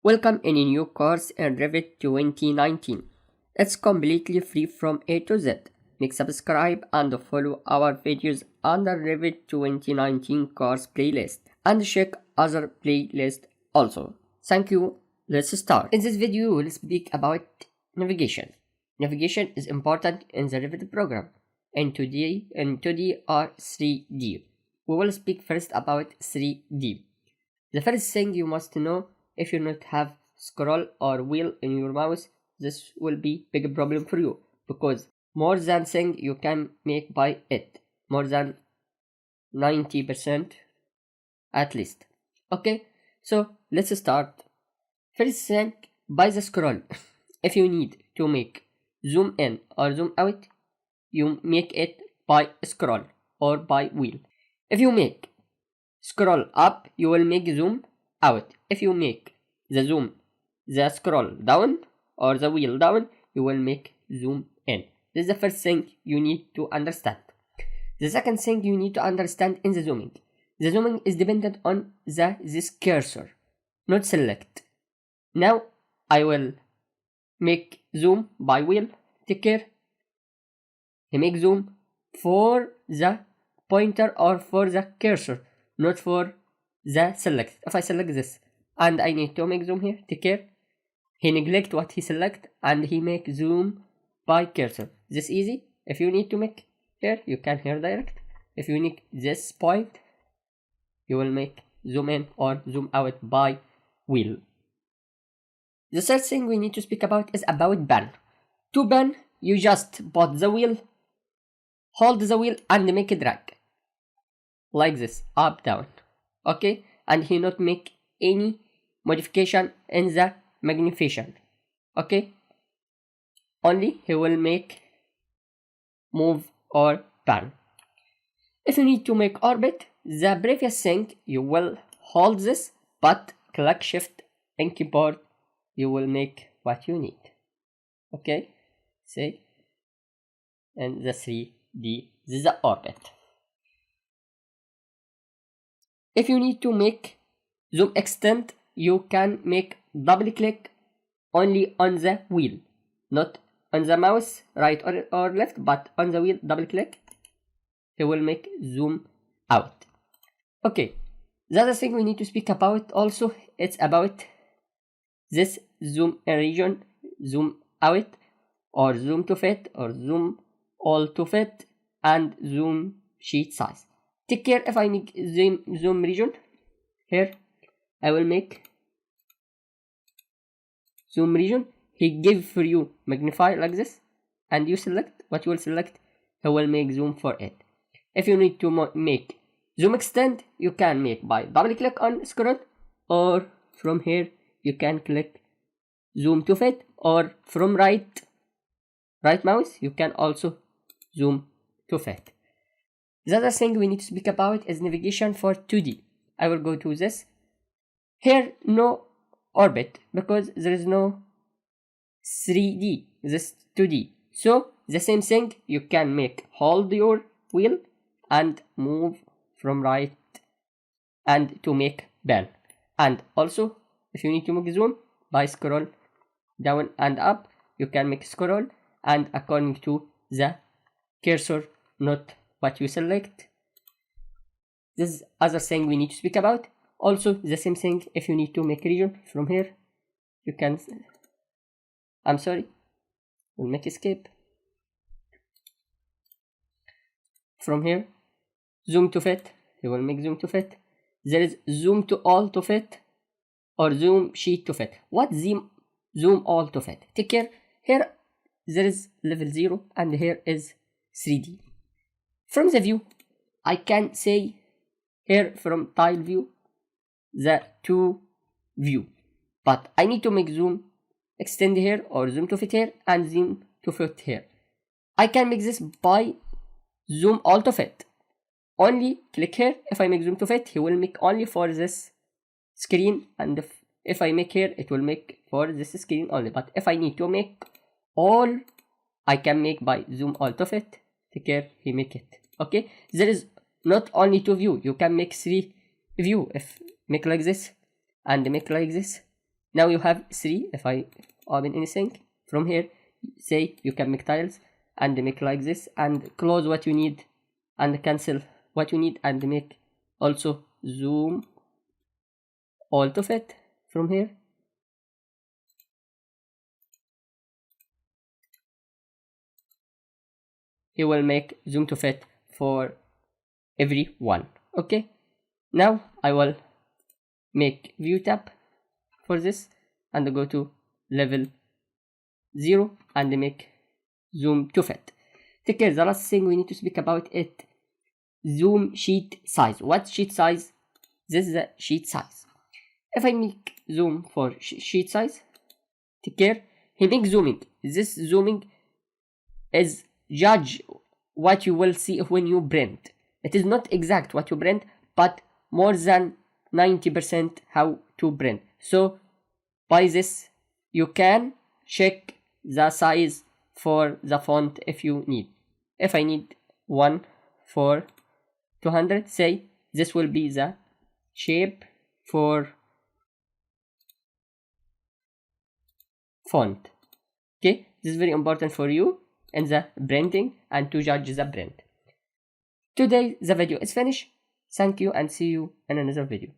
Welcome in a new course in Revit 2019. It's completely free from A to Z. Make subscribe and follow our videos under Revit 2019 course playlist and check other playlists also. Thank you. Let's start. In this video, we'll speak about navigation. Navigation is important in the Revit program in 2D or 3D. We will speak first about 3D. The first thing you must know, if you not have scroll or wheel in your mouse, this will be big problem for you because more than thing you can make by it, more than 90% at least. Okay, so let's start. First thing, by the scroll. If you need to make zoom in or zoom out, you make it by scroll or by wheel. If you make scroll up, you will make zoom out. If you make the scroll down or the wheel down, you will make zoom in. This is the first thing you need to understand. The second thing you need to understand in the zooming. The zooming is dependent on this cursor, not select. Now I will make zoom by wheel. Take care. He make zoom for the pointer or for the cursor, not for the select. If I select this and I need to make zoom here, take care. He neglect what he select and he make zoom by cursor. This easy. If you need to make here, you can here direct. If you need this point, you will make zoom in or zoom out by wheel. The third thing we need to speak about is about pen. To pen, you just put the wheel, hold the wheel and make a drag. Like this, up, down. Okay? And he not make any modification in the magnification. Okay? Only he will make move or pan. If you need to make orbit, the previous thing you will hold this, but click shift in keyboard, you will make what you need. Okay? See? And the 3D, this is the orbit. If you need to make zoom extend, you can make double click only on the wheel, not on the mouse, right or left, but on the wheel, double click. He will make zoom out. Okay, the other thing we need to speak about also, it's about this zoom in region, zoom out, or zoom to fit, or zoom all to fit, and zoom sheet size. Take care. If I make zoom region here, I will make zoom region. He give for you magnify like this, and you select what you will select. He will make zoom for it. If you need to make zoom extend, you can make by double click on scroll, or from here you can click zoom to fit, or from right mouse you can also zoom to fit. The other thing we need to speak about is navigation for 2D. I will go to this. Here, no orbit because there is no 3D, this 2D. So, the same thing, you can make hold your wheel and move from right and to make pen. And also, if you need to make zoom by scroll down and up, you can make scroll and according to the cursor, not what you select. This is other thing we need to speak about. Also, the same thing, if you need to make region from here, you can, we'll make escape. From here, zoom to fit, you will make zoom to fit. There is zoom to all to fit, or zoom sheet to fit. What zoom all to fit? Take care. Here, there is level 0 and here is 3D. From the view, I can say here from tile view, the 2 view. But I need to make zoom extend here, or zoom to fit here, and zoom to fit here. I can make this by zoom all to fit. Only click here. If I make zoom to fit, he will make only for this screen, and if I make here, it will make for this screen only. But if I need to make all, I can make by zoom all to fit. Take care, he make it. Okay, there is not only 2 view, you can make 3 view. If make like this and make like this, Now you have 3. If I open anything from here, say you can make tiles and make like this and close what you need and cancel what you need and make also zoom all to fit from here. He will make zoom to fit for every one. Okay, now I will make view tab for this and go to level 0 and make zoom to fit. Take care, the last thing we need to speak about it, zoom sheet size. What sheet size? This is the sheet size. If I make zoom for sheet size, take care, he makes zooming. This zooming is judge what you will see when you print. It is not exact what you print, but more than 90% how to print. So by this you can check the size for the font if you need. If I need one for 200, say this will be the shape for font. Okay, this is very important for you in the printing and to judge the print. Today the video is finished. Thank you and see you in another video.